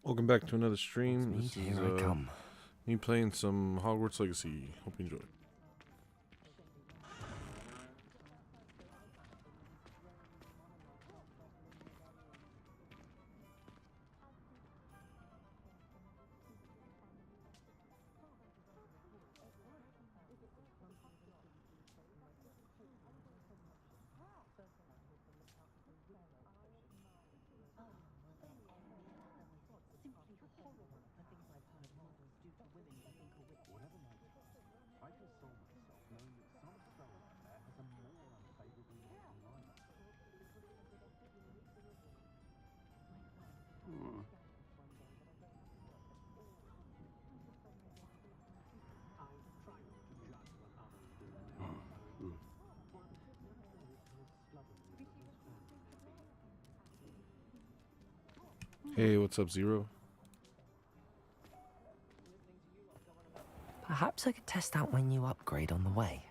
Welcome back to another stream. Meet, This is here I come. me playing some Hogwarts Legacy. Hope you enjoy. Hey, what's up, Zero? Perhaps I could test out my new upgrade on the way.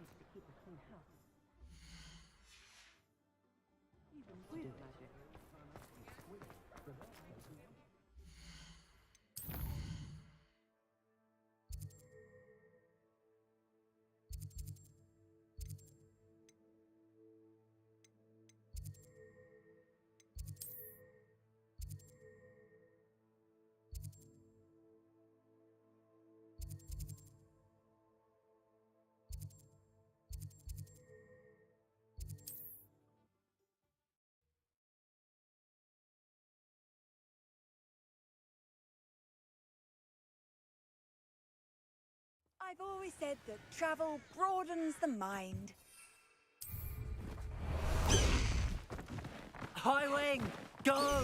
I've always said that travel broadens the mind. High Wing, go!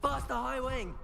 Faster, High Wing!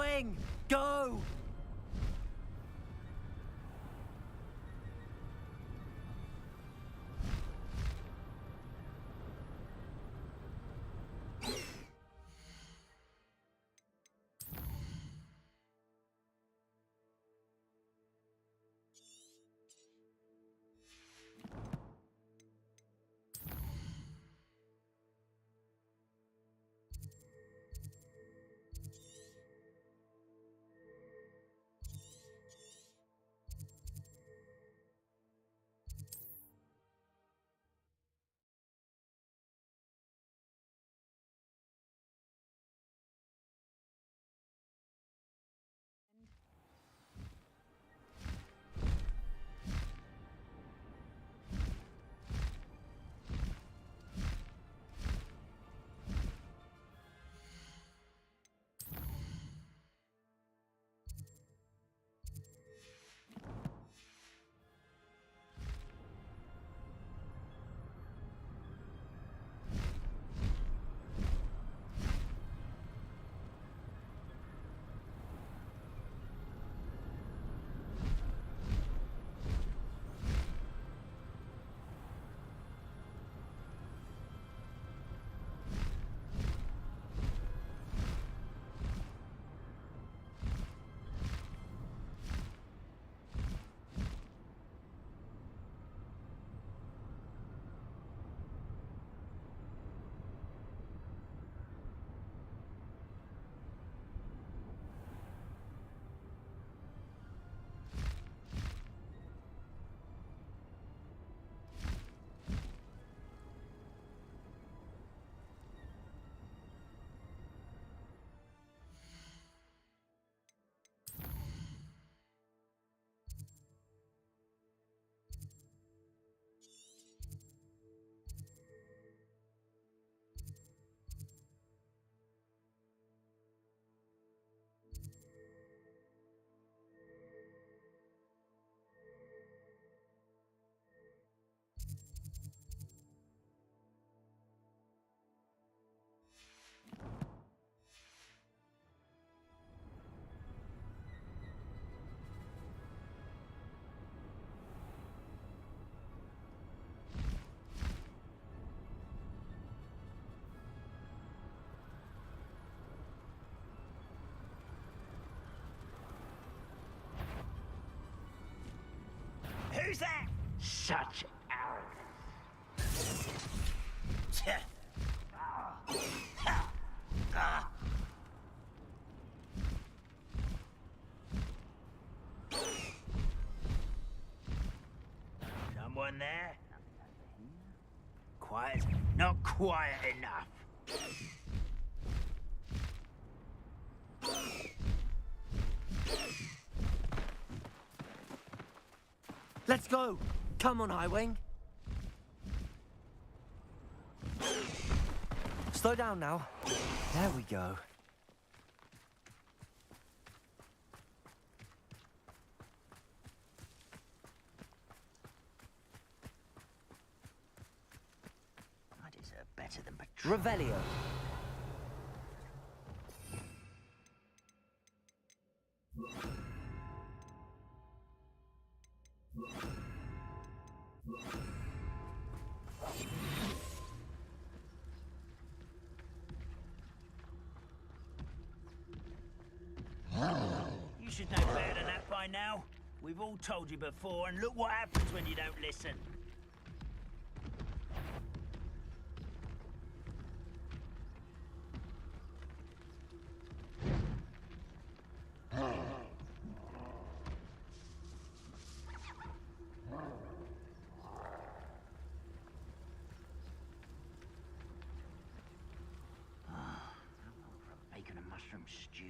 Wing, go! Who's that? Such arrogance. Someone there? Quiet? Not quiet enough. Let's go! Come on, High Wing. Slow down now. There we go. I deserve better than patrol. Revelio. You should know better than that by now. We've all told you before, and look what happens when you don't listen. Bacon and mushroom stew.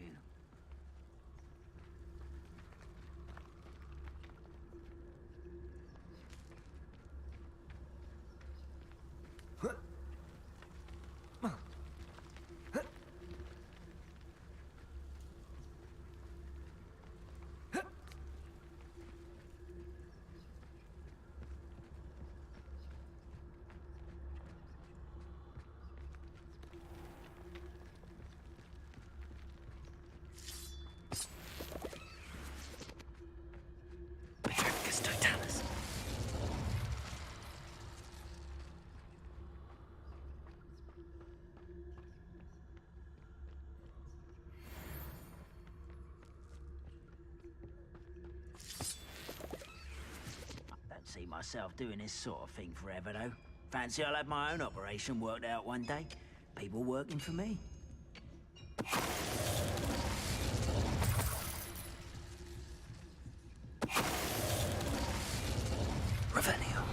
myself doing this sort of thing forever, though. Fancy I'll have my own operation worked out one day. People working for me. Revelio.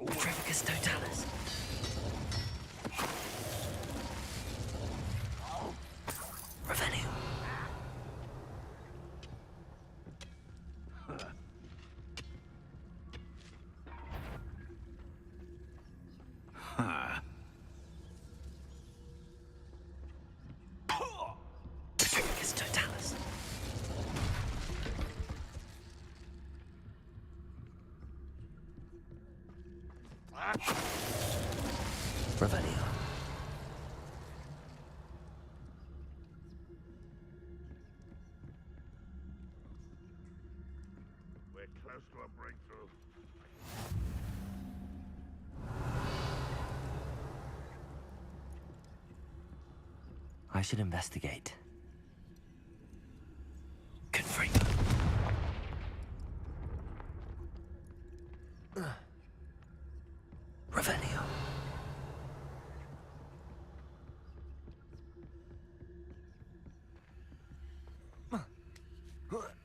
Trevicus totalis. Revelio. Trevicus totalis. Revelio. We're close to a breakthrough. I should investigate. Confringo. Revelio. Revelio.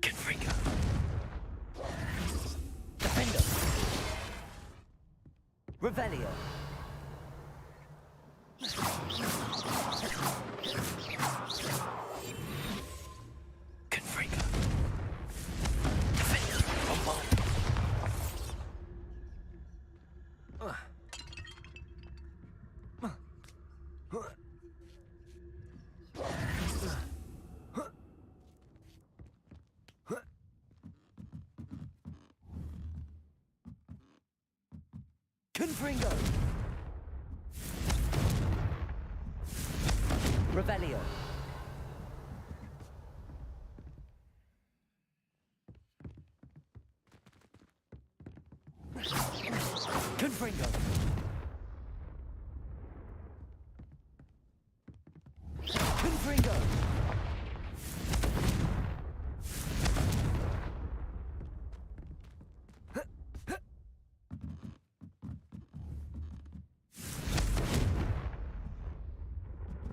Confringo. Defendo. Revelio. Confringo. Defendo. Bombard. Confringo. Revelio. Confringo. Confringo.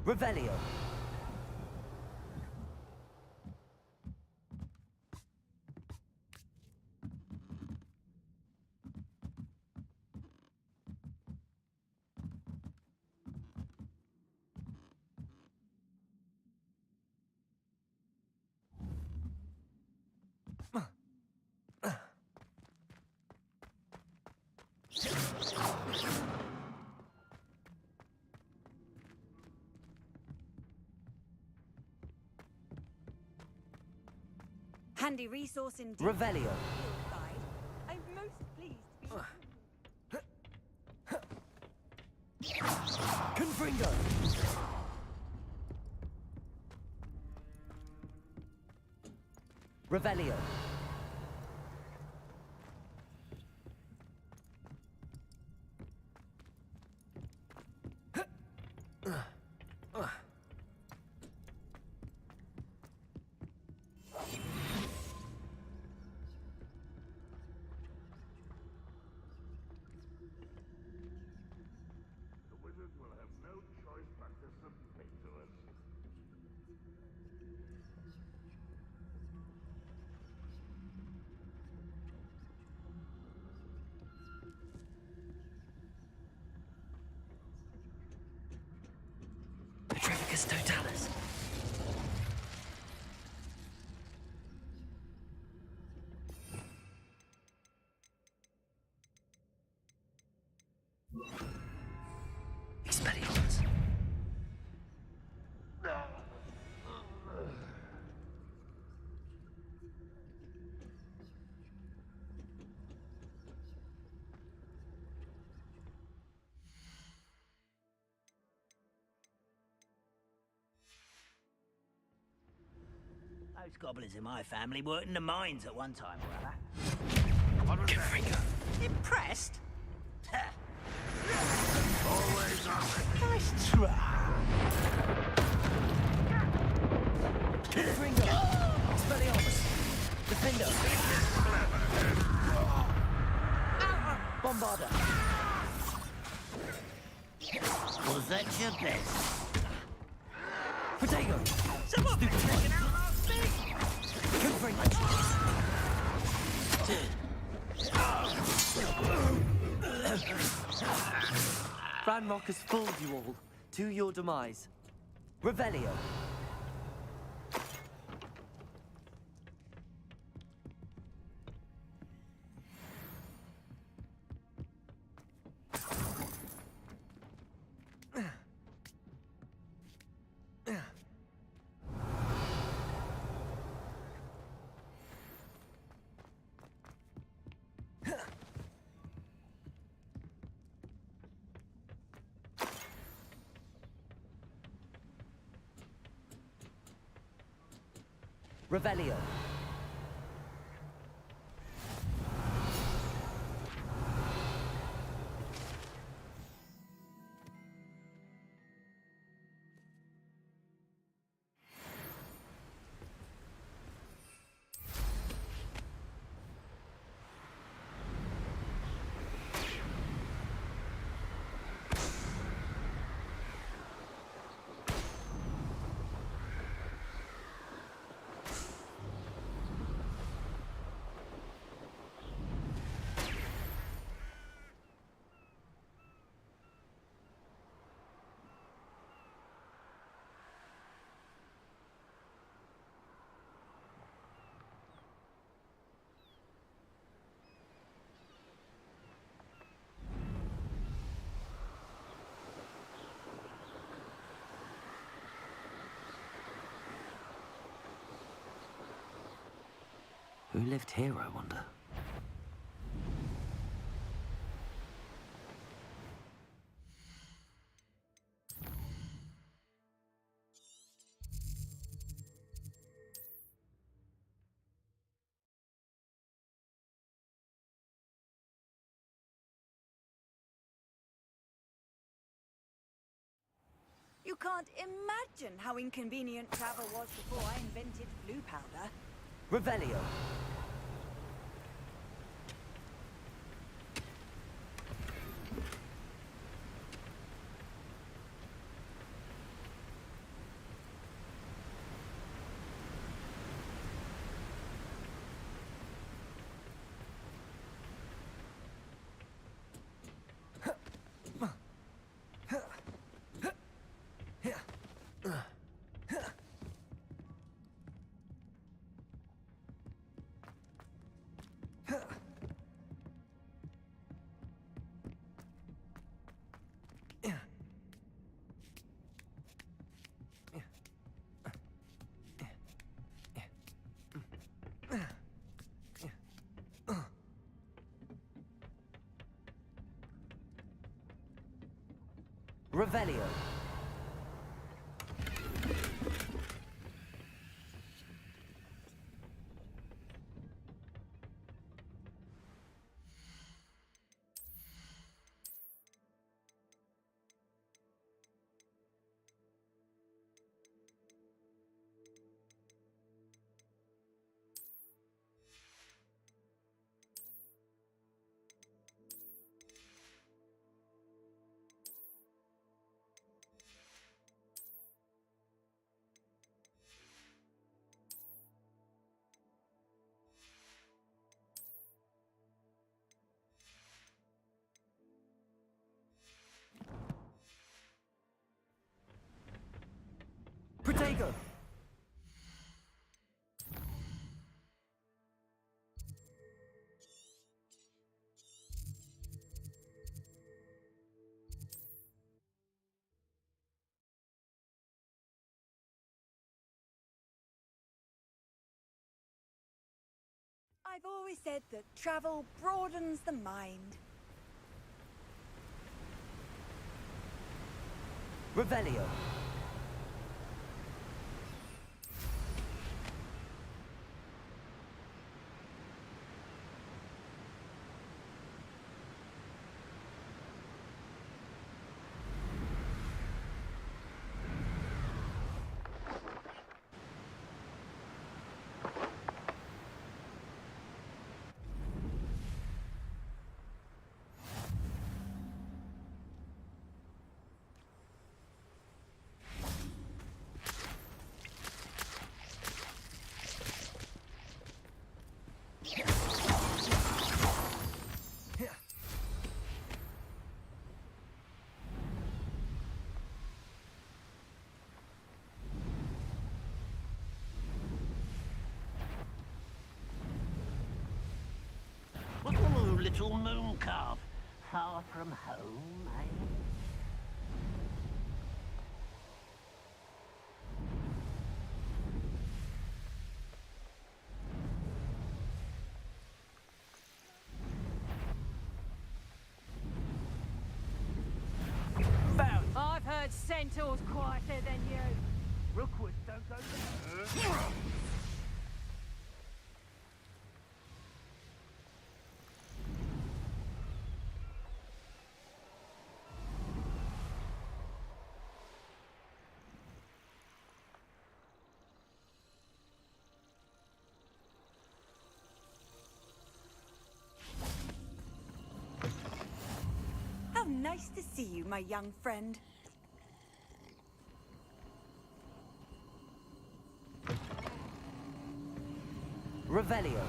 Revelio. Handy resource indeed. Revelio. Field guide. I'm most pleased to be. Confringo. Revelio. The wizards will have no choice but to submit to us. Most goblins in my family worked in the mines at one time or other. What was that? Impressed? Always on it. Nice try. Confringo! Expelliarmus! Defender! Bombarder! Was that your best? Protego! Someone been checking out our thing! Confringo! Ranrock has fooled you all. To your demise. Revelio. Revelio. Who lived here, I wonder? You can't imagine how inconvenient travel was before I invented blue powder. Revelio. Revelio. Protego. I've always said that travel broadens the mind. Revelio. little moon calf. Far from home, eh? Found. I've heard centaurs quieter than you. Rookwood, don't go there. How nice to see you, my young friend. Revelio.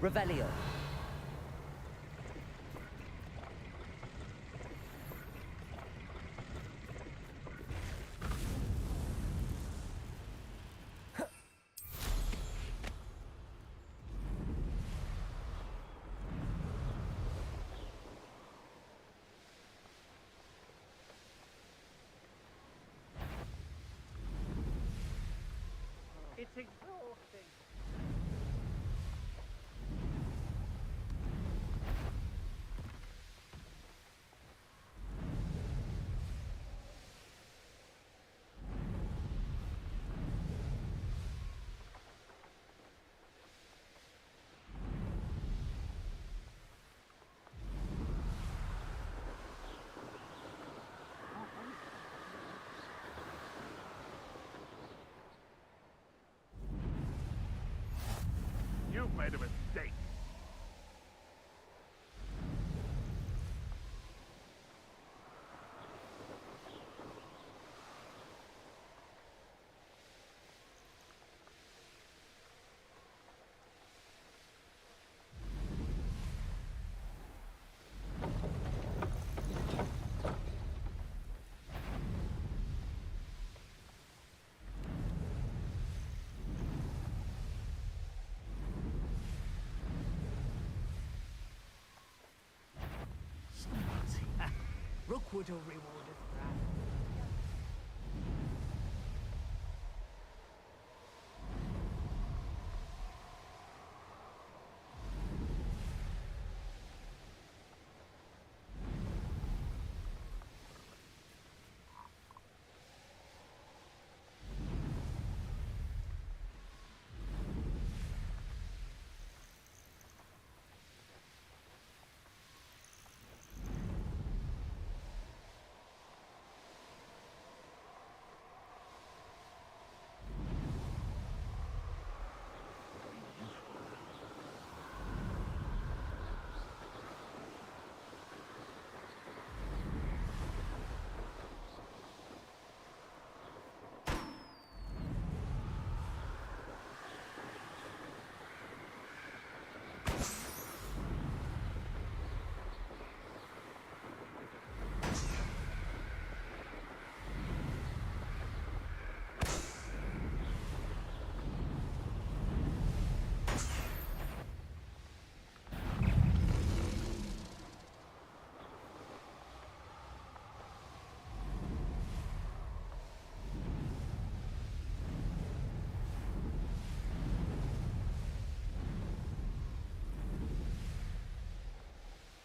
Revelio. It's exhausting. You've made a mistake. Rookwood will reward us for that.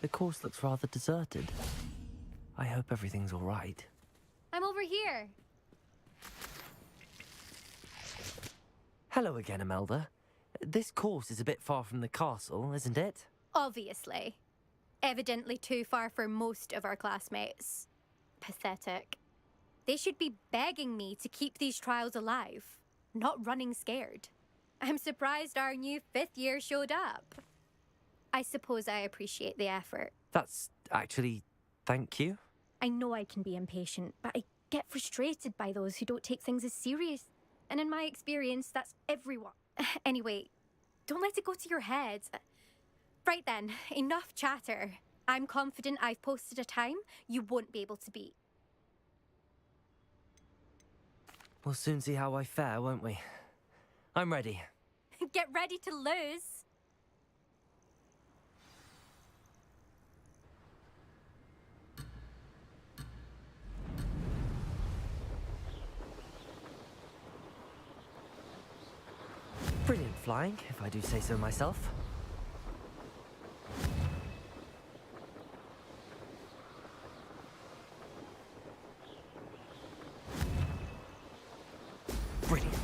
The course looks rather deserted. I hope everything's all right. I'm over here. Hello again, Imelda. This course is a bit far from the castle, isn't it? Obviously. Evidently too far for most of our classmates. Pathetic. They should be begging me to keep these trials alive. not running scared. I'm surprised our new 5th year showed up. I suppose I appreciate the effort. That's actually... thank you. I know I can be impatient, but I get frustrated by those who don't take things as serious. And in my experience, that's everyone. Anyway, don't let it go to your head. Right then, enough chatter. I'm confident I've posted a time you won't be able to beat. We'll soon see how I fare, won't we? I'm ready. Get ready to lose. Brilliant flying, if I do say so myself. Brilliant.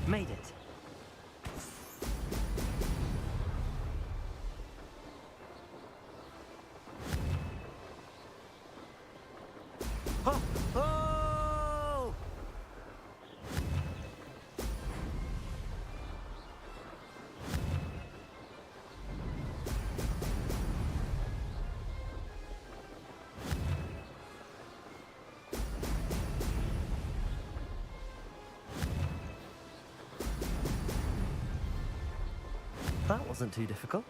Made it. Oh! Oh! That wasn't too difficult.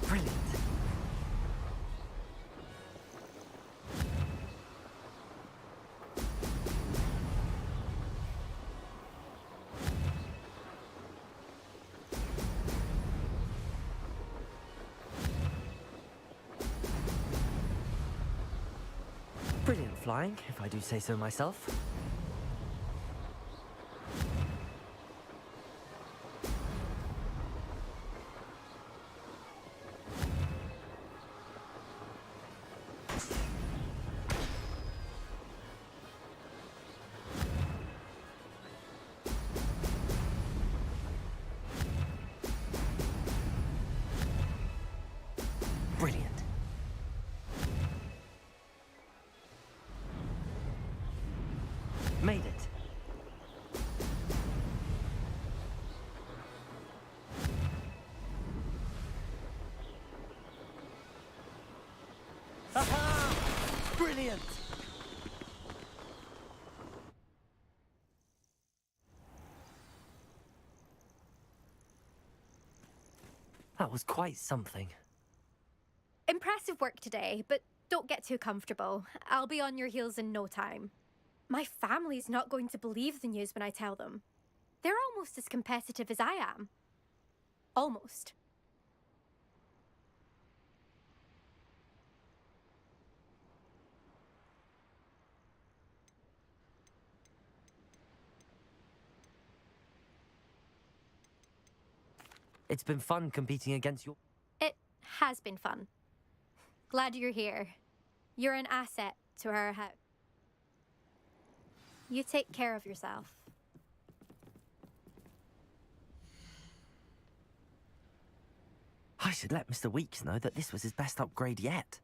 Brilliant. Brilliant flying, if I do say so myself. Brilliant. Made it. Aha! Brilliant! That was quite something. Impressive work today, but don't get too comfortable. I'll be on your heels in no time. My family's not going to believe the news when I tell them. They're almost as competitive as I am. Almost. It's been fun competing against your... It has been fun. Glad you're here. You're an asset to our house. You take care of yourself. I should let Mr. Weeks know that this was his best upgrade yet.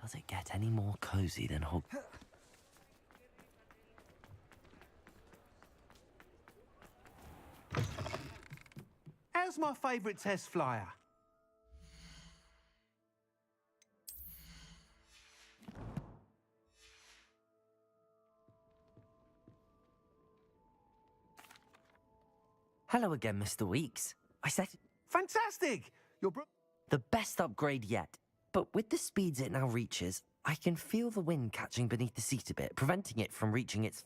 Does it get any more cozy than Hogwarts? How's my favourite test flyer? Hello again, Mr. Weeks. I said... Fantastic! Your The best upgrade yet. But with the speeds it now reaches, I can feel the wind catching beneath the seat a bit, preventing it from reaching its...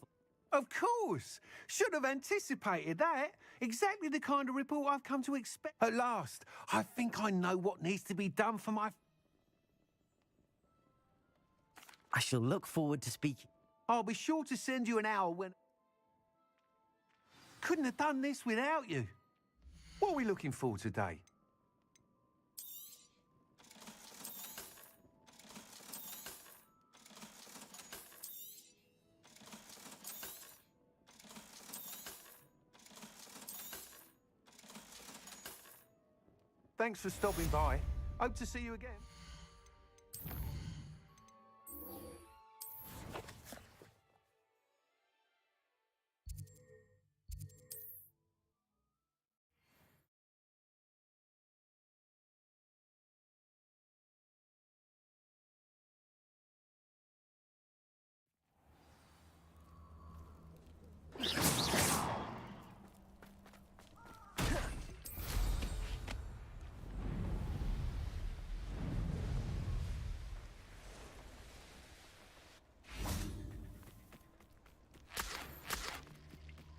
Of course. Should have anticipated that. Exactly the kind of report I've come to expect. At last, I think I know what needs to be done for my... I shall look forward to speaking. I'll be sure to send you an hour when... Couldn't have done this without you. What are we looking for today? Thanks for stopping by. Hope to see you again.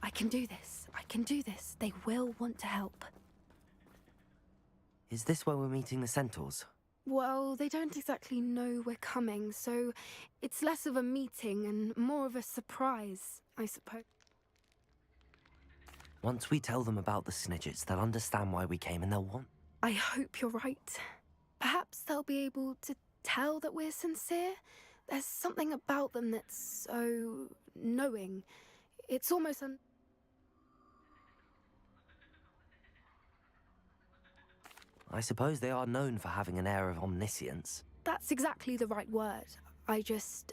I can do this. I can do this. They will want to help. Is this where we're meeting the centaurs? Well, they don't exactly know we're coming, so it's less of a meeting and more of a surprise, I suppose. Once we tell them about the Snidgets, they'll understand why we came and they'll want... I hope you're right. Perhaps they'll be able to tell that we're sincere. There's something about them that's so knowing. It's almost I suppose they are known for having an air of omniscience. That's exactly the right word. I just...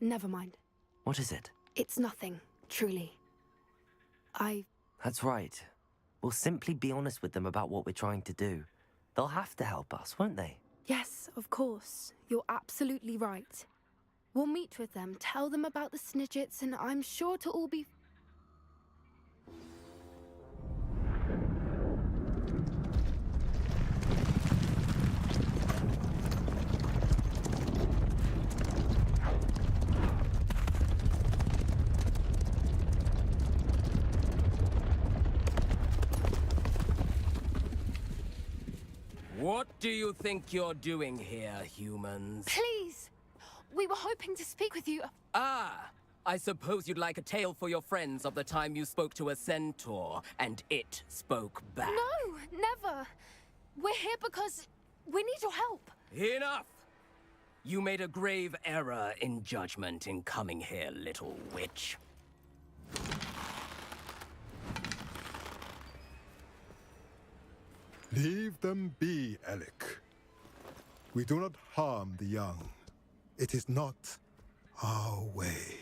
Never mind. What is it? It's nothing, truly. That's right. We'll simply be honest with them about what we're trying to do. They'll have to help us, won't they? Yes, of course. You're absolutely right. We'll meet with them, tell them about the Snidgets, and I'm sure to all be... What do you think you're doing here, humans? Please! We were hoping to speak with you. Ah! I suppose you'd like a tale for your friends of the time you spoke to a centaur, and it spoke back. No, never. We're here because we need your help. Enough! You made a grave error in judgment in coming here, little witch. Leave them be, Alec. We do not harm the young. It is not our way.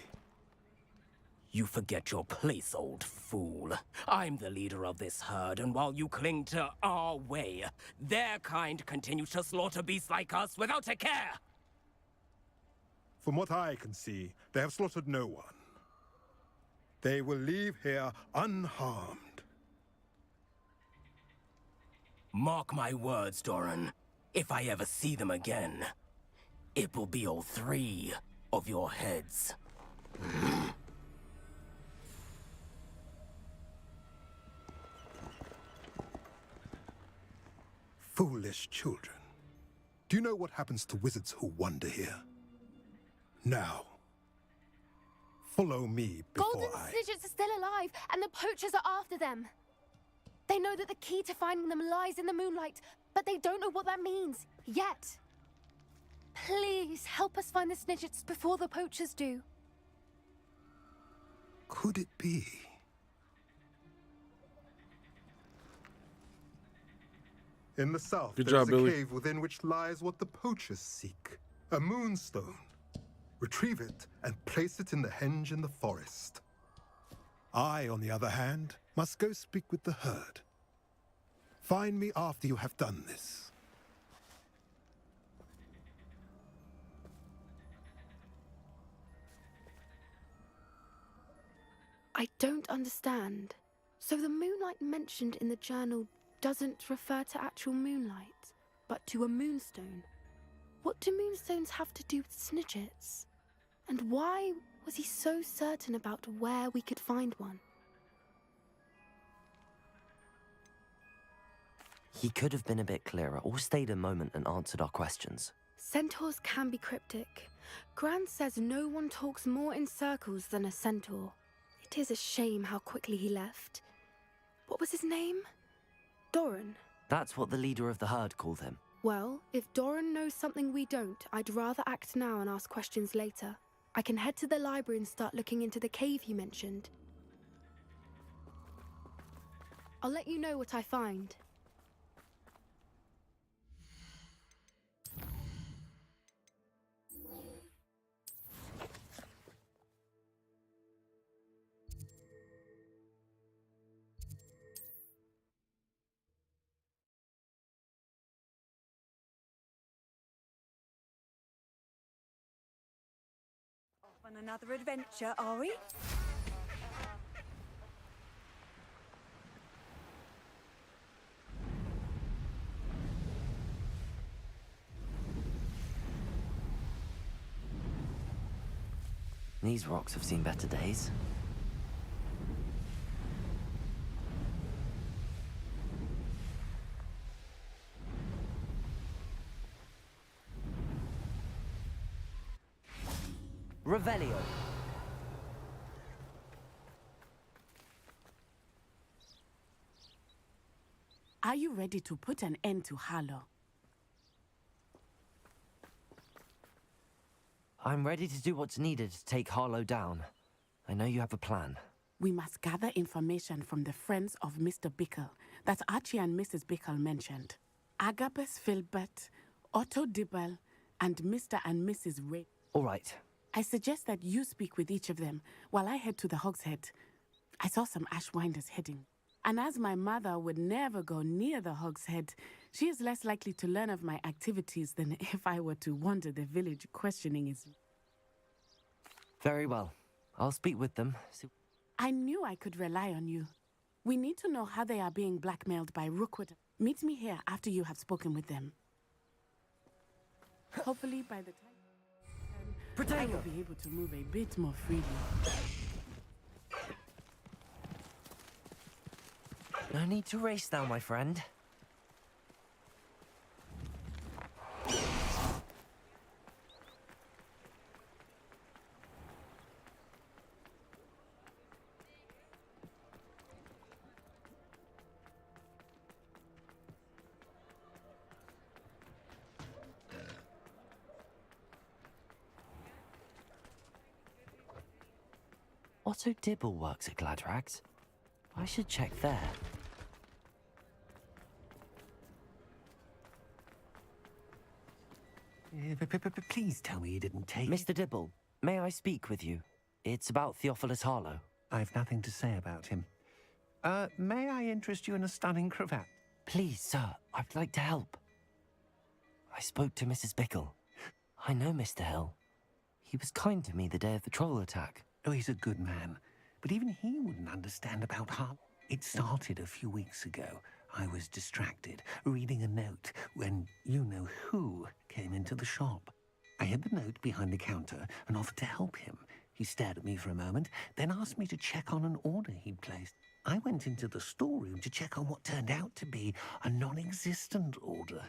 You forget your place, old fool. I'm the leader of this herd, and while you cling to our way, their kind continues to slaughter beasts like us without a care! From what I can see, they have slaughtered no one. They will leave here unharmed. Mark my words, Doran. If I ever see them again, it will be all 3 of your heads. Foolish children. Do you know what happens to wizards who wander here? Now, follow me before Golden Snidgets are still alive, and the poachers are after them. They know that the key to finding them lies in the moonlight, but they don't know what that means, yet. Please, help us find the Snidgets before the poachers do. Could it be? In the south, Good there job, is a Billy. cave within which lies what the poachers seek. A moonstone. Retrieve it and place it in the henge in the forest. I, on the other hand, must go speak with the herd. Find me after you have done this. I don't understand. So the moonlight mentioned in the journal doesn't refer to actual moonlight? but to a moonstone. What do moonstones have to do with snidgets? And why was he so certain about where we could find one? He could have been a bit clearer, or stayed a moment and answered our questions. Centaurs can be cryptic. Gran says no one talks more in circles than a centaur. It is a shame how quickly he left. What was his name? Doran. That's what the leader of the herd called him. Well, if Doran knows something we don't, I'd rather act now and ask questions later. I can head to the library and start looking into the cave you mentioned. I'll let you know what I find. On another adventure, are we? These rocks have seen better days. Revelio. Are you ready to put an end to Harlow? I'm ready to do what's needed to take Harlow down. I know you have a plan. We must gather information from the friends of Mr. Bickle that Archie and Mrs. Bickle mentioned. Agabus Filbert, Otto Dibble, and Mr. and Mrs. Ray. All right. I suggest that you speak with each of them while I head to the Hogshead. I saw some Ashwinders heading. And as my mother would never go near the Hogshead, she is less likely to learn of my activities than if I were to wander the village questioning his... Very well. I'll speak with them. I knew I could rely on you. We need to know how they are being blackmailed by Rookwood. Meet me here after you have spoken with them. Hopefully by the time I will be able to move a bit more freely. No need to race now, my friend. Otto Dibble works at Gladrags. I should check there. Please tell me you didn't take... Mr. Dibble, may I speak with you? It's about Theophilus Harlow. I've nothing to say about him. May I interest you in a stunning cravat? Please, sir, I'd like to help. I spoke to Mrs. Bickle. I know Mr. Hill. He was kind to me the day of the troll attack. Oh, he's a good man. But even he wouldn't understand about Harlow. It started a few weeks ago. I was distracted, reading a note, when you-know-who came into the shop. I hid the note behind the counter and offered to help him. He stared at me for a moment, then asked me to check on an order he'd placed. I went into the storeroom to check on what turned out to be a non-existent order.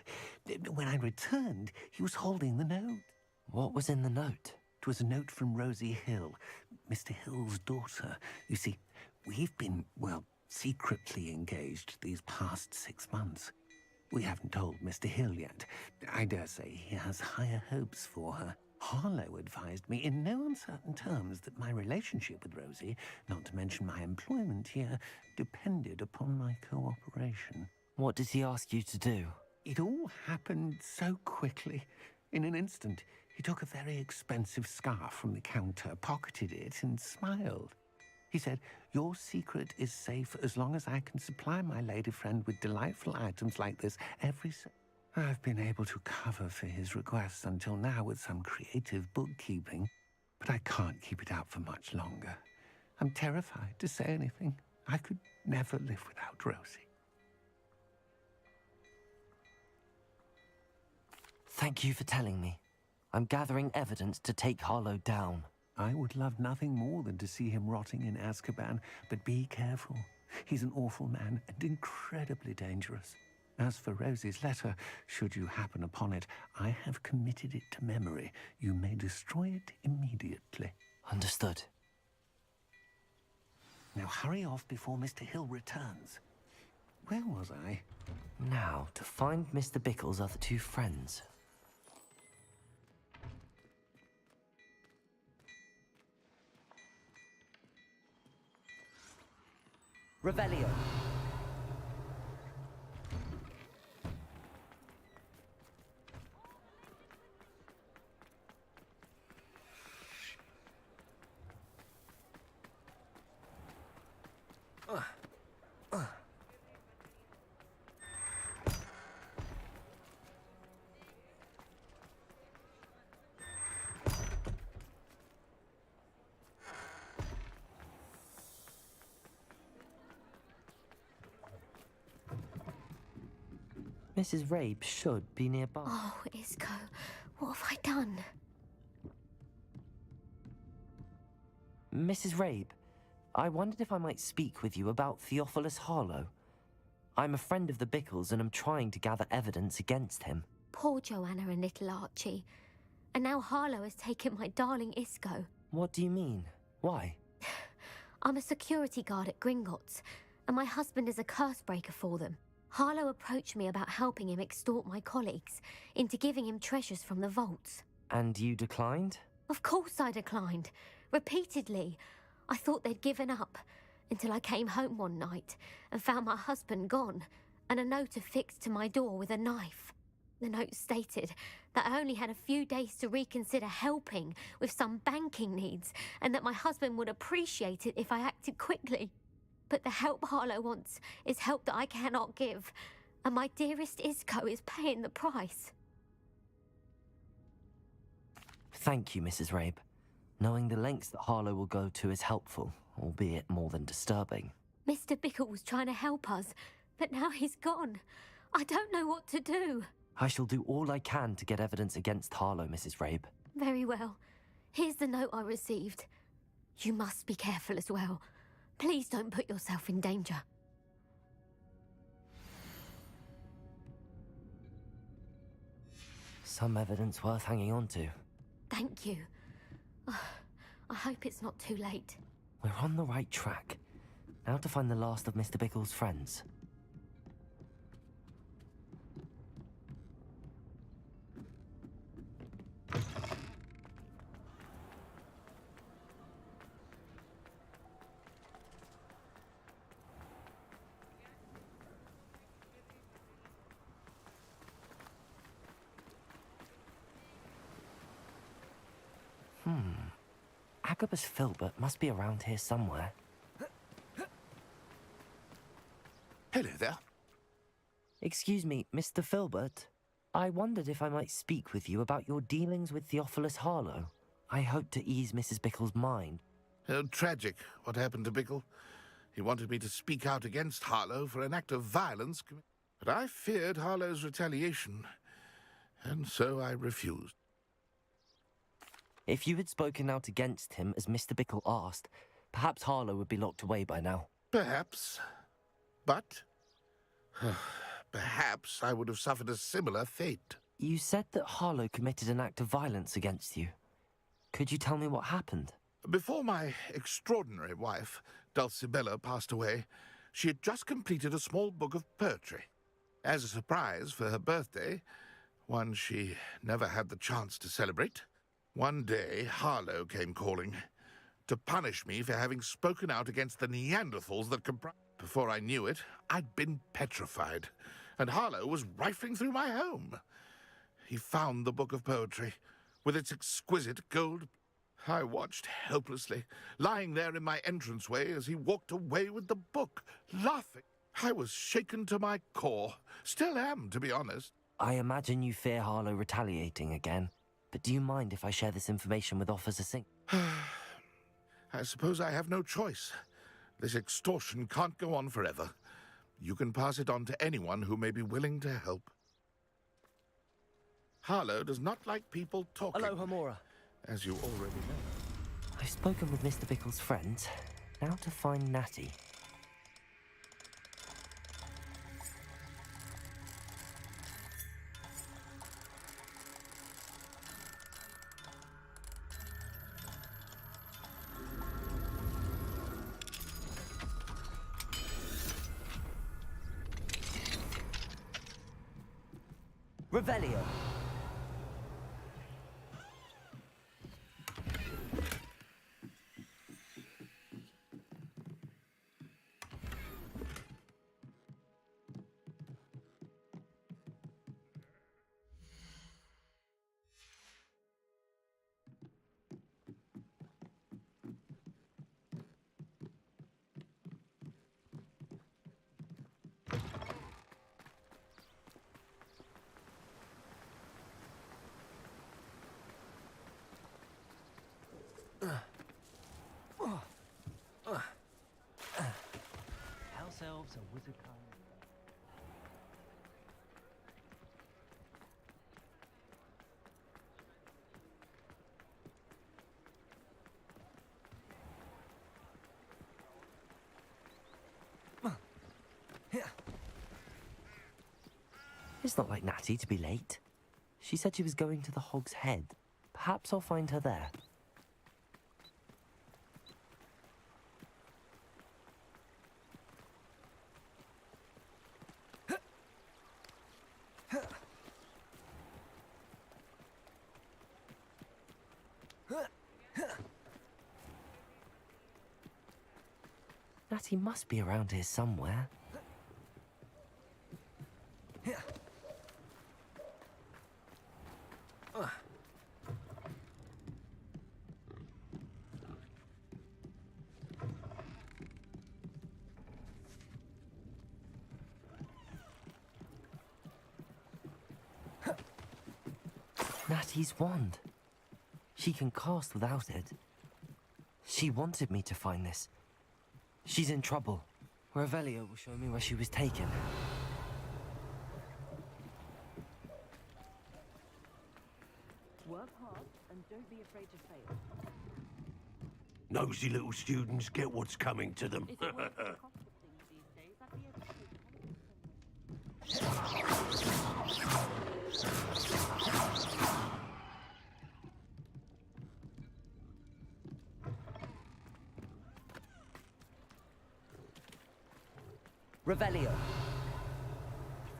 When I returned, he was holding the note. What was in the note? It was a note from Rosie Hill, Mr. Hill's daughter. You see, we've been, well, secretly engaged these past 6 months. We haven't told Mr. Hill yet. I dare say he has higher hopes for her. Harlow advised me in no uncertain terms that my relationship with Rosie, not to mention my employment here, depended upon my cooperation. What did he ask you to do? It all happened so quickly. In an instant, he took a very expensive scarf from the counter, pocketed it, and smiled. He said, "Your secret is safe as long as I can supply my lady friend with delightful items like this every I've been able to cover for his requests until now with some creative bookkeeping, but I can't keep it out for much longer. I'm terrified to say anything. I could never live without Rosie." Thank you for telling me. I'm gathering evidence to take Harlow down. I would love nothing more than to see him rotting in Azkaban, but be careful. He's an awful man and incredibly dangerous. As for Rosie's letter, should you happen upon it, I have committed it to memory. You may destroy it immediately. Understood. Now hurry off before Mr. Hill returns. Where was I? Now, to find Mr. Bickle's other two friends. Revelio. Mrs. Rabe should be nearby. Oh, Isco, what have I done? Mrs. Rabe, I wondered if I might speak with you about Theophilus Harlow. I'm a friend of the Bickles and am trying to gather evidence against him. Poor Joanna and little Archie. And now Harlow has taken my darling Isco. What do you mean? Why? I'm a security guard at Gringotts, and my husband is a curse breaker for them. Harlow approached me about helping him extort my colleagues into giving him treasures from the vaults. And you declined? Of course I declined. Repeatedly. I thought they'd given up, until I came home one night and found my husband gone, and a note affixed to my door with a knife. The note stated that I only had a few days to reconsider helping with some banking needs, and that my husband would appreciate it if I acted quickly. But the help Harlow wants is help that I cannot give, and my dearest Isco is paying the price. Thank you, Mrs. Rabe. Knowing the lengths that Harlow will go to is helpful, albeit more than disturbing. Mr. Bickle was trying to help us, but now he's gone. I don't know what to do. I shall do all I can to get evidence against Harlow, Mrs. Rabe. Very well. Here's the note I received. You must be careful as well. Please don't put yourself in danger. Some evidence worth hanging on to. Thank you. I hope it's not too late. We're on the right track. Now to find the last of Mr. Bickle's friends. Agabus Filbert must be around here somewhere. Hello there. Excuse me, Mr. Filbert. I wondered if I might speak with you about your dealings with Theophilus Harlow. I hope to ease Mrs. Bickle's mind. Oh, tragic, what happened to Bickle. He wanted me to speak out against Harlow for an act of violence, but I feared Harlow's retaliation, and so I refused. If you had spoken out against him as Mr. Bickle asked, perhaps Harlow would be locked away by now. Perhaps. But perhaps I would have suffered a similar fate. You said that Harlow committed an act of violence against you. Could you tell me what happened? Before my extraordinary wife, Dulcibella, passed away, she had just completed a small book of poetry. As a surprise for her birthday, one she never had the chance to celebrate, one day Harlow came calling to punish me for having spoken out against the Neanderthals that comprised. Before I knew it, I'd been petrified, and Harlow was rifling through my home. He found the book of poetry, with its exquisite gold. I watched helplessly, lying there in my entranceway as he walked away with the book, laughing. I was shaken to my core. Still am, to be honest. I imagine you fear Harlow retaliating again. But do you mind if I share this information with Officer Singh? I suppose I have no choice. This extortion can't go on forever. You can pass it on to anyone who may be willing to help. Harlow does not like people talking. Hello, Homora. As you already know. I've spoken with Mr. Bickle's friends. Now to find Natty. Revelio. House elves are wizard kind. It's not like Natty to be late. She said she was going to the Hog's Head. Perhaps I'll find her there. Natty must be around here somewhere. Natty's wand. She can cast without it. She wanted me to find this. She's in trouble. Revelio will show me where she was taken. Work hard and don't be afraid to fail. Nosy little students get what's coming to them. If it weren't for the cost of things these days, I'd be able to Revelio. If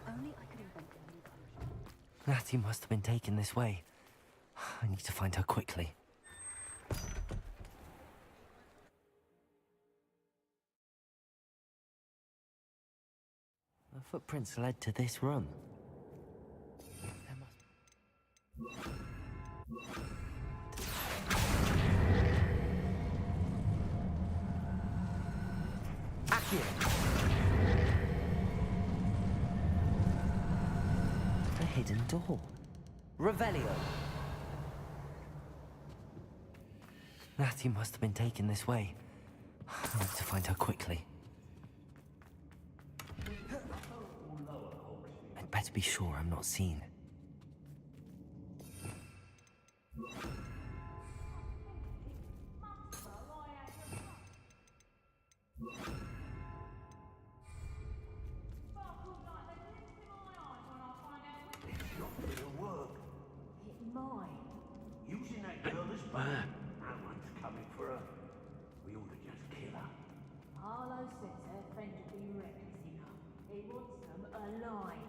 only I could invent a new potion. Natty must have been taken this way. I need to find her quickly. The footprints led to this room. There must... Accio! A hidden door. Revelio! Natty must have been taken this way. I need to find her quickly. I'd better be sure I'm not seen. Using that girl as bad. No one's coming for her. We ought to just kill her. Harlow says her friend would be reckless enough. He wants them alive.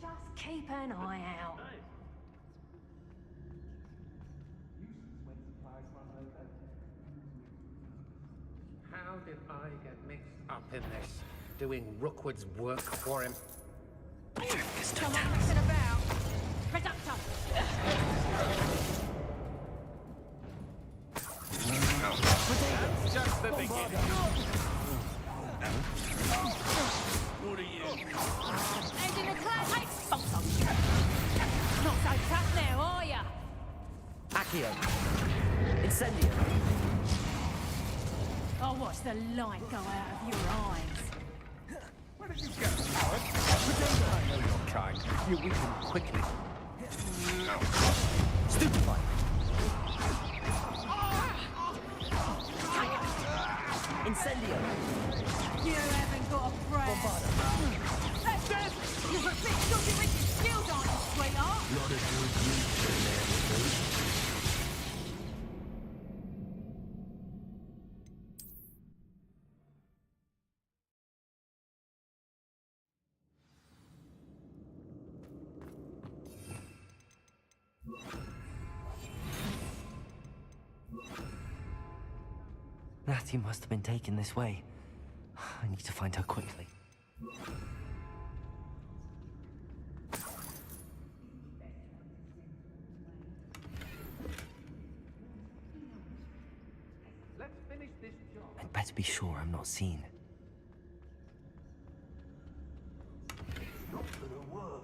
Just keep an eye out. How did I get mixed up in this? Doing Rookwood's work for him? Come on, messing about. Reductor. That's just the beginning. What are you? Ending the class, mate. Not so tough now, are ya? Accio! Incendio! I'll watch the light go out of your eyes. Where did you go, coward? Pretend that I know your kind. You weaken quickly. Stupefy. Incendio. You haven't got a friend. That's it! You're a bit dodgy with your skills, aren't you, sweetheart? Not a good use in there, Natty must have been taken this way. I need to find her quickly. Let's finish this job. I'd better be sure I'm not seen. It's not gonna work.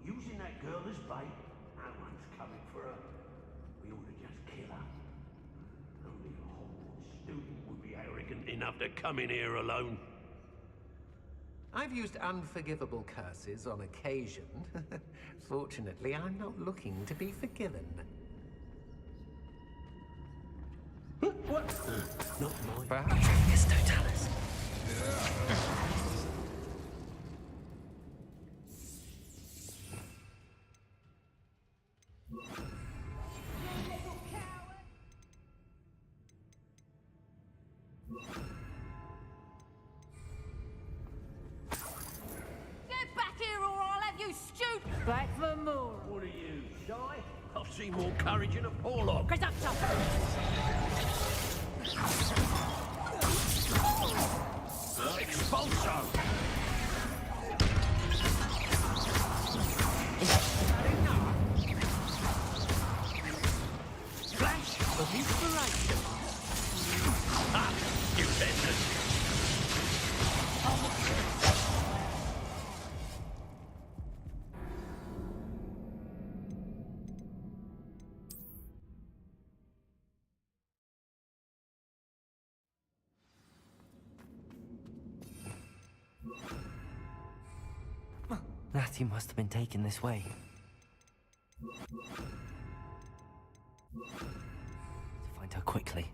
Using that girl as bait, no one's coming for her. We ought to just kill her. Only a Hogwarts student would be arrogant enough to come in here alone. I've used unforgivable curses on occasion. Fortunately, I'm not looking to be forgiven. What? Not mine. Perhaps. Yes, Totalis. Get back here or I'll have you stewed back for more. What are you, shy? I've seen more courage in a Porlock. Conductor! Expulso! Flash of inspiration. Ah, you benders. Natty must have been taken this way. To find her quickly.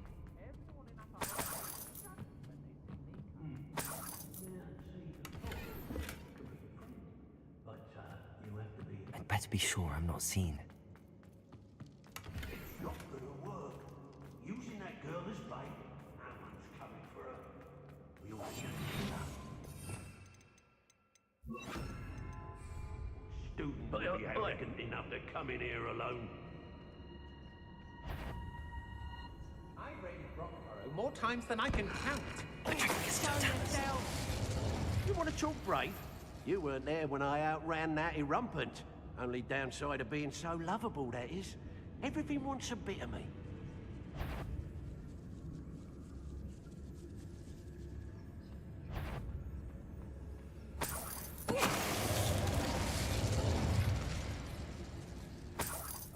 I'd better be sure I'm not seen. It's not gonna work. Using that girl as bait, no one's coming for her. We ought to just kill her. Student would be arrogant enough to come in here alone. I've raided Rockborough more times than I can count. You want to talk brave? You weren't there when I outran Natty Rumpant. Only downside of being so lovable, that is. Everything wants a bit of me.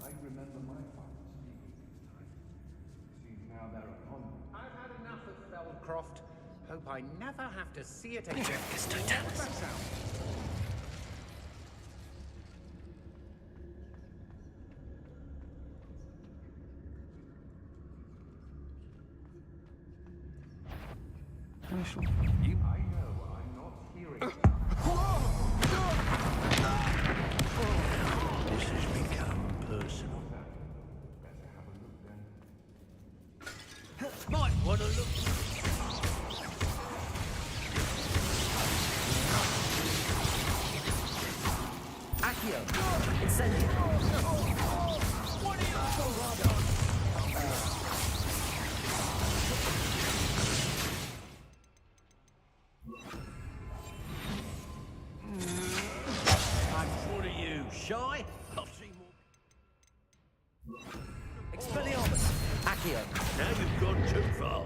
I remember my father speaking this time. Seems now they're upon me. I've had enough of Feldcroft. Hope I never have to see it again. Yes, Totalis. What's that sound? You, I know I'm not hearing. This has become personal. Better have a look then. Might want to look. Accio! Incendio! What are you? What are you, shy? I'll see more. Expelliarmus! Accio! Now you've gone too far.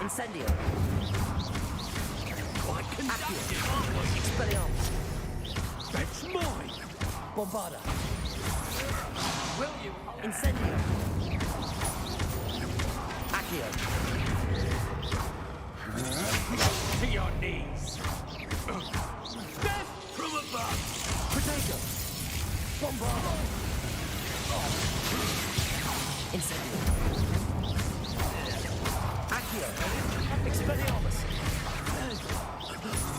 Incendio! Quite conducted. Expelliarmus! That's mine. Bombarda! Will you? Incendio! Accio! Accio. To your knees. Death from above. Potato. Bombardo. Incendio. Accio. Expelliarmus.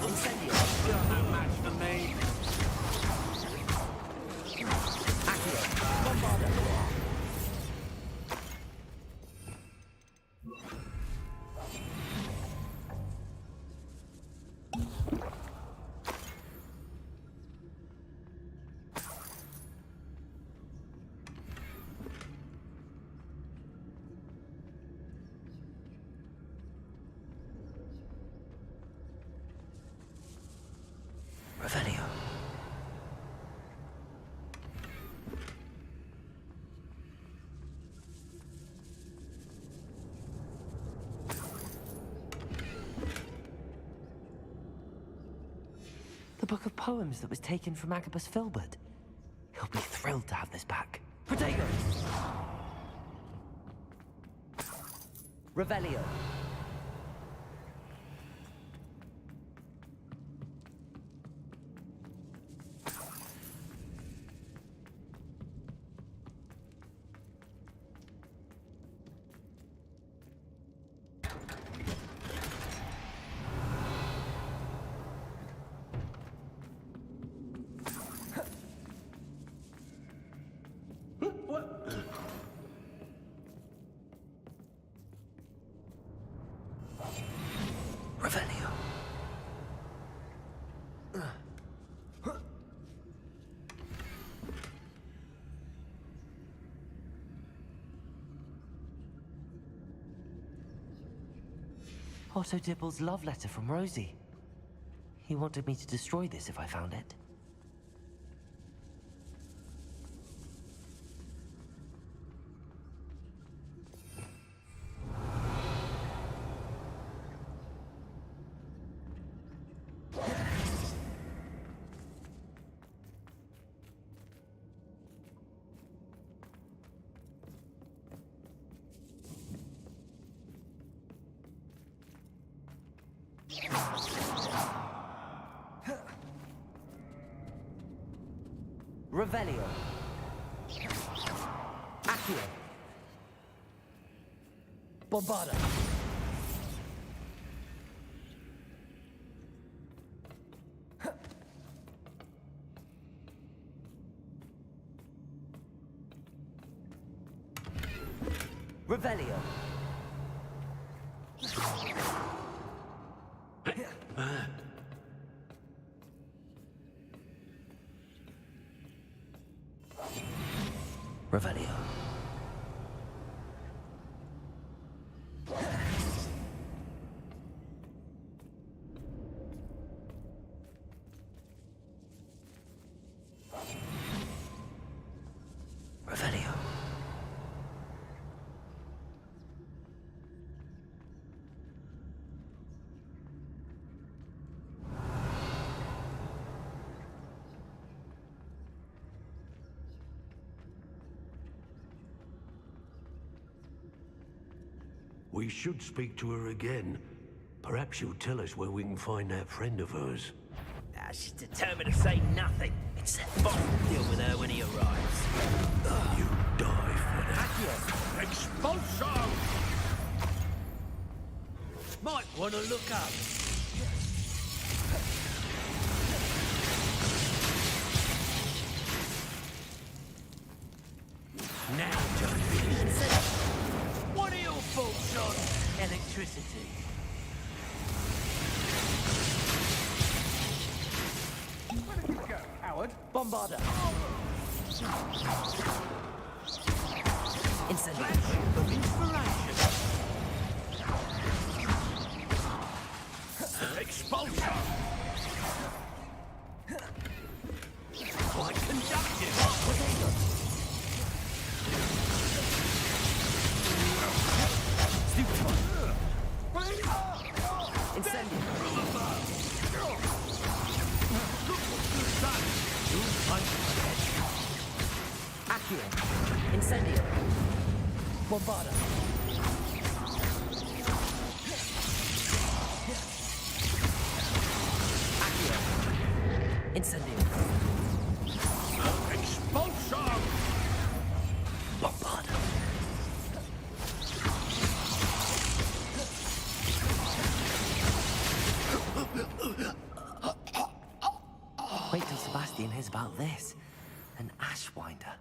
Incendio. You're no match for me. Accio. Bombardo. Revelio. The book of poems that was taken from Agabus Filbert. He'll be thrilled to have this back. Protego! Revelio. Revelio. Otto Dibble's love letter from Rosie. He wanted me to destroy this if I found it. Revelio. Accio. Bombarda. Revelio. Revelio. Revelio. We should speak to her again. Perhaps she'll tell us where we can find that friend of hers. She's determined to say nothing. It's Bob will deal with her when he arrives. You die for that. Expulso! Might want to look up. Now, John. What are your thoughts on electricity? Where did you go, coward? Bombarda. Incendio. Flash of inspiration. Expulso! Quite conductive. Incendio. Look what you've done. You'll find Accio. Incendio. Bombarda. Incendio. Expulsion! Bombard. Wait till Sebastian hears about this. An Ashwinder.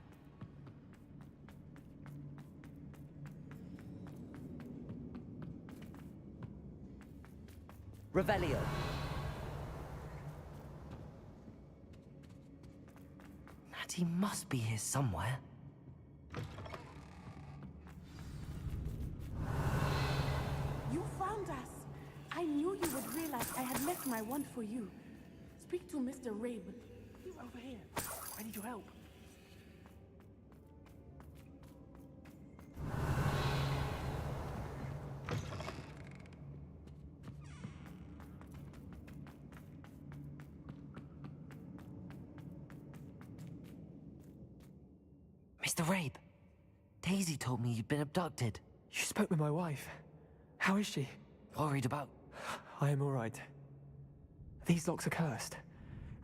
Revelio. Natty must be here somewhere. You found us. I knew you would realize I had left my wand for you. Speak to Mr. Rabe. He's over here. I need your help. Mr. Rabe, Daisy told me you'd been abducted. You spoke with my wife. How is she? Worried about... I am all right. These locks are cursed,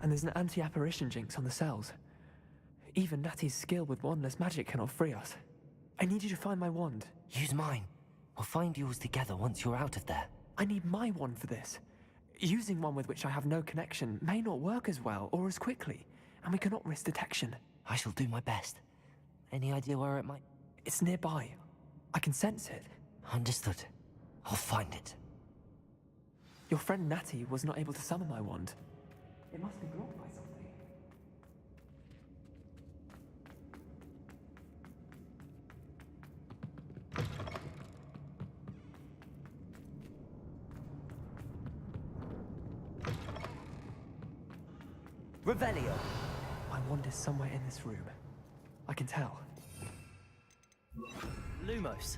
and there's an anti-apparition jinx on the cells. Even Natty's skill with wandless magic cannot free us. I need you to find my wand. Use mine. We'll find yours together once you're out of there. I need my wand for this. Using one with which I have no connection may not work as well or as quickly, and we cannot risk detection. I shall do my best. Any idea where it might... It's nearby. I can sense it. Understood. I'll find it. Your friend Natty was not able to summon my wand. It must be blocked by something. Revelio. My wand is somewhere in this room. I can tell. Lumos.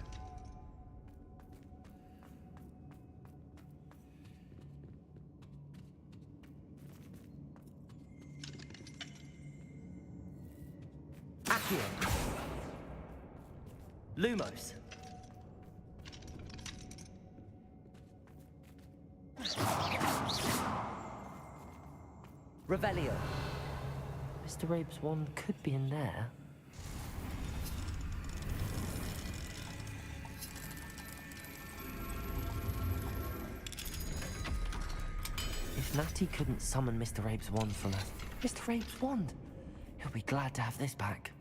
Accio. Lumos. Revelio. Mr. Rabe's wand could be in there. If Natty couldn't summon Mr. Rabe's wand from us, Mr. Rabe's wand! He'll be glad to have this back.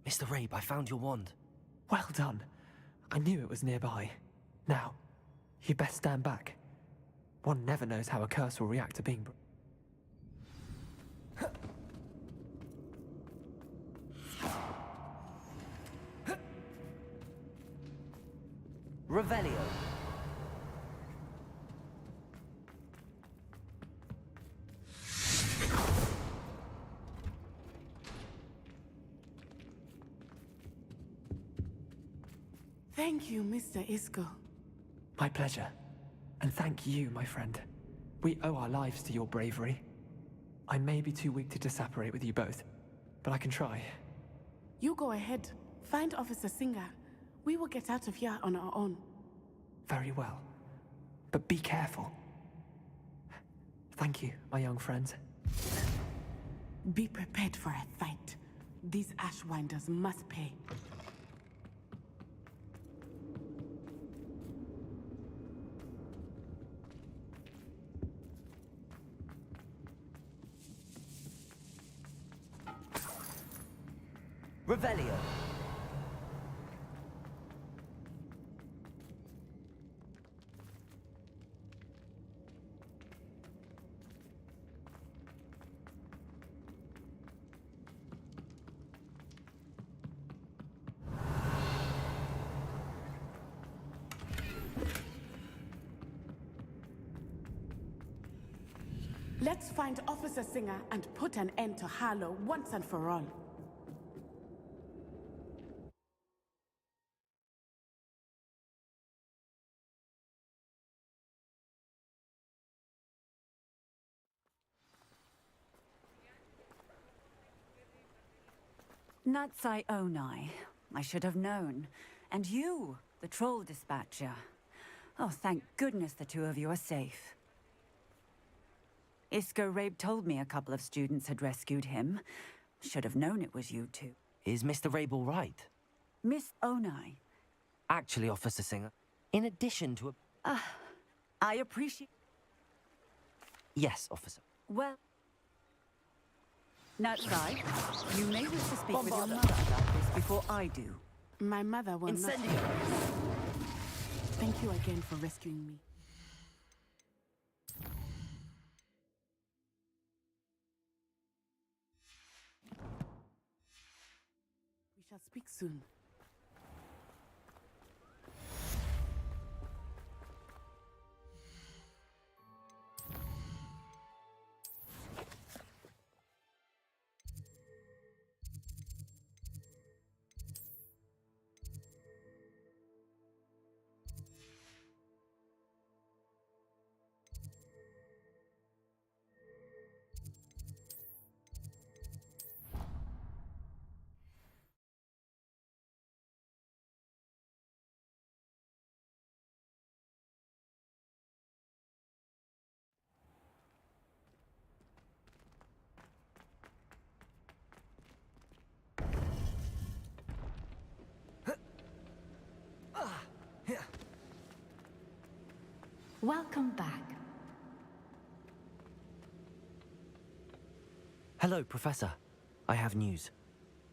Mr. Rabe, I found your wand. Well done. I knew it was nearby. Now, you best stand back. One never knows how a curse will react to being... Revelio. Thank you, Mr. Isco. My pleasure. And thank you, my friend. We owe our lives to your bravery. I may be too weak to disapparate with you both, but I can try. You go ahead. Find Officer Singer. We will get out of here on our own. Very well. But be careful. Thank you, my young friends. Be prepared for a fight. These Ashwinders must pay. Revelio. Let's find Officer Singer and put an end to Harlow once and for all. Natsai Onai. I should have known. And you, the troll dispatcher. Oh, thank goodness the two of you are safe. Isco Rabe told me a couple of students had rescued him. Should have known it was you two. Is Mr. Rabe all right? Miss Onai. Actually, Officer Singer, in addition to a... I appreciate... Yes, Officer. Well... Nutside, you may wish to speak with your mother about this before I do. My mother will not... Incendio! Thank you again for rescuing me. We shall speak soon. Welcome back. Hello, Professor. I have news.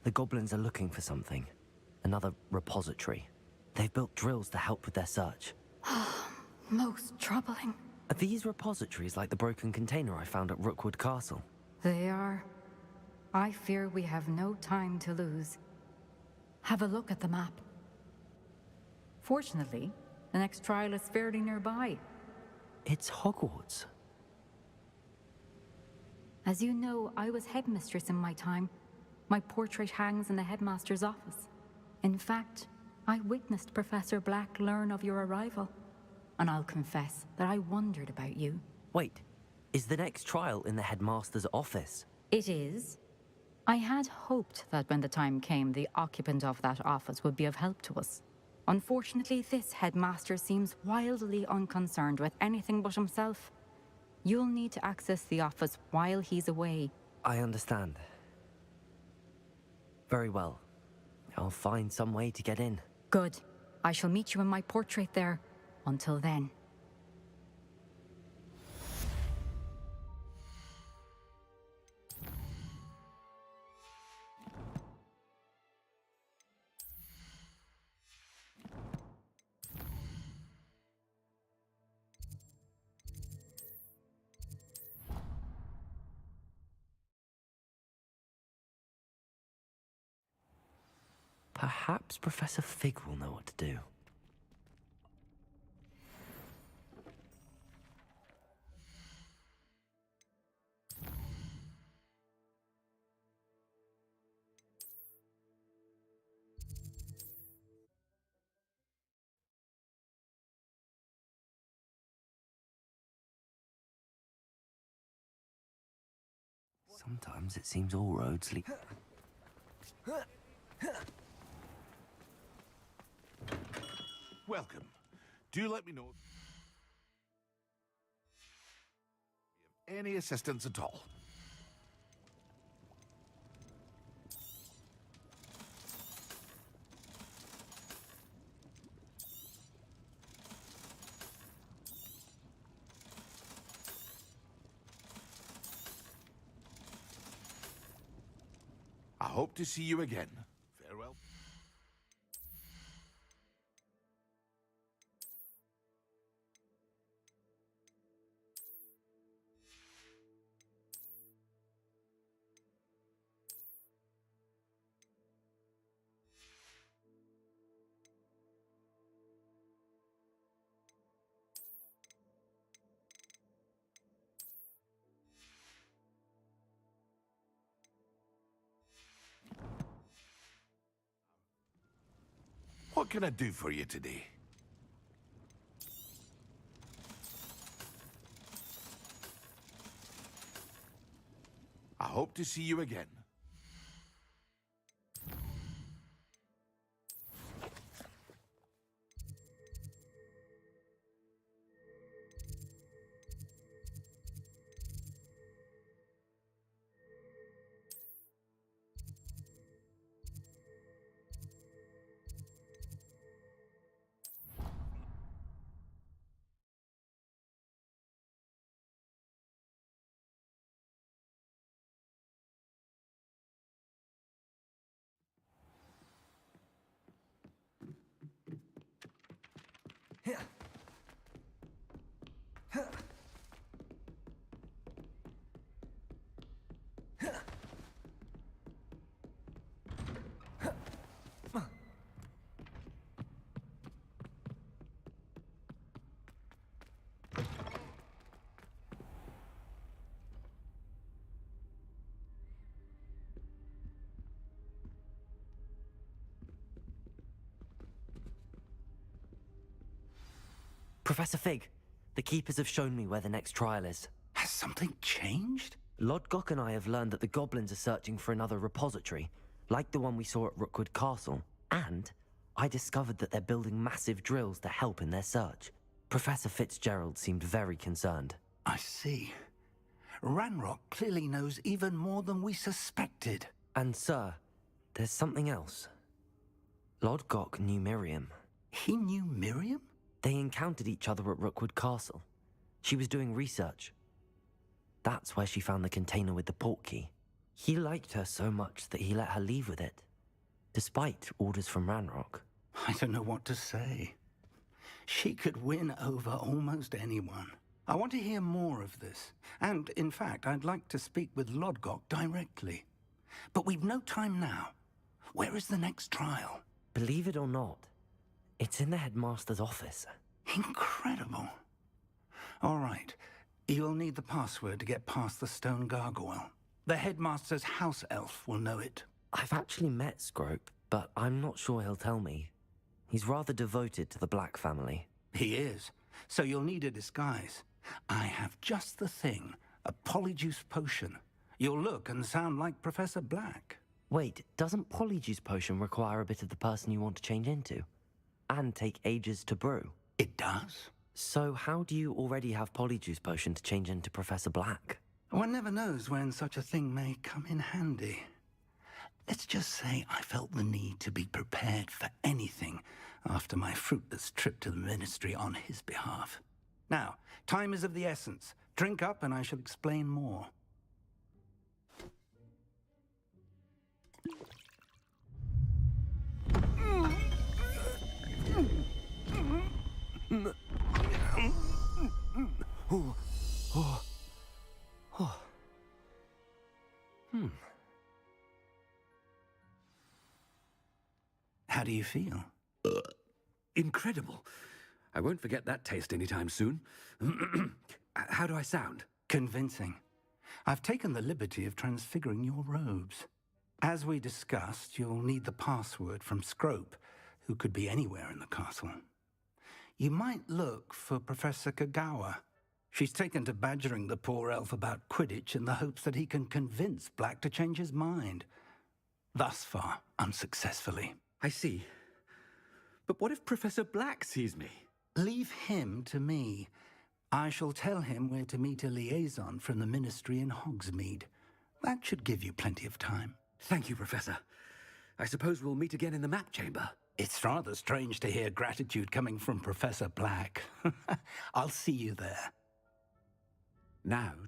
The goblins are looking for something. Another repository. They've built drills to help with their search. Most troubling. Are these repositories like the broken container I found at Rookwood Castle? They are. I fear we have no time to lose. Have a look at the map. Fortunately, the next trial is fairly nearby. It's Hogwarts. As you know, I was headmistress in my time. My portrait hangs in the headmaster's office. In fact, I witnessed Professor Black learn of your arrival. And I'll confess that I wondered about you. Wait, is the next trial in the headmaster's office? It is. I had hoped that when the time came, the occupant of that office would be of help to us. Unfortunately, this headmaster seems wildly unconcerned with anything but himself. You'll need to access the office while he's away. I understand. Very well. I'll find some way to get in. Good. I shall meet you in my portrait there. Until then. Perhaps Professor Fig will know what to do. Sometimes it seems all roads lead... Welcome. Do let me know if you have any assistance at all. I hope to see you again. Farewell. What can I do for you today? I hope to see you again. Professor Fig, the Keepers have shown me where the next trial is. Has something changed? Lodgok and I have learned that the goblins are searching for another repository, like the one we saw at Rookwood Castle. And I discovered that they're building massive drills to help in their search. Professor Fitzgerald seemed very concerned. I see. Ranrock clearly knows even more than we suspected. And sir, there's something else. Lodgok knew Miriam. He knew Miriam? They encountered each other at Rookwood Castle. She was doing research. That's where she found the container with the portkey. He liked her so much that he let her leave with it, despite orders from Ranrock. I don't know what to say. She could win over almost anyone. I want to hear more of this. And, in fact, I'd like to speak with Lodgok directly. But we've no time now. Where is the next trial? Believe it or not, it's in the headmaster's office. Incredible. All right. You'll need the password to get past the stone gargoyle. The headmaster's house elf will know it. I've actually met Scrope, but I'm not sure he'll tell me. He's rather devoted to the Black family. He is. So you'll need a disguise. I have just the thing. A polyjuice potion. You'll look and sound like Professor Black. Wait, doesn't Polyjuice Potion require a bit of the person you want to change into? And take ages to brew? It does. So how do you already have Polyjuice Potion to change into Professor Black? One never knows when such a thing may come in handy. Let's just say I felt the need to be prepared for anything after my fruitless trip to the Ministry on his behalf. Now, time is of the essence. Drink up and I shall explain more. How do you feel? Incredible. I won't forget that taste anytime soon. How do I sound? Convincing. I've taken the liberty of transfiguring your robes. As we discussed, you'll need the password from Scrope, who could be anywhere in the castle. You might look for Professor Kagawa. She's taken to badgering the poor elf about Quidditch in the hopes that he can convince Black to change his mind. Thus far, unsuccessfully. I see. But what if Professor Black sees me? Leave him to me. I shall tell him where to meet a liaison from the Ministry in Hogsmeade. That should give you plenty of time. Thank you, Professor. I suppose we'll meet again in the map chamber. It's rather strange to hear gratitude coming from Professor Black. I'll see you there. Now to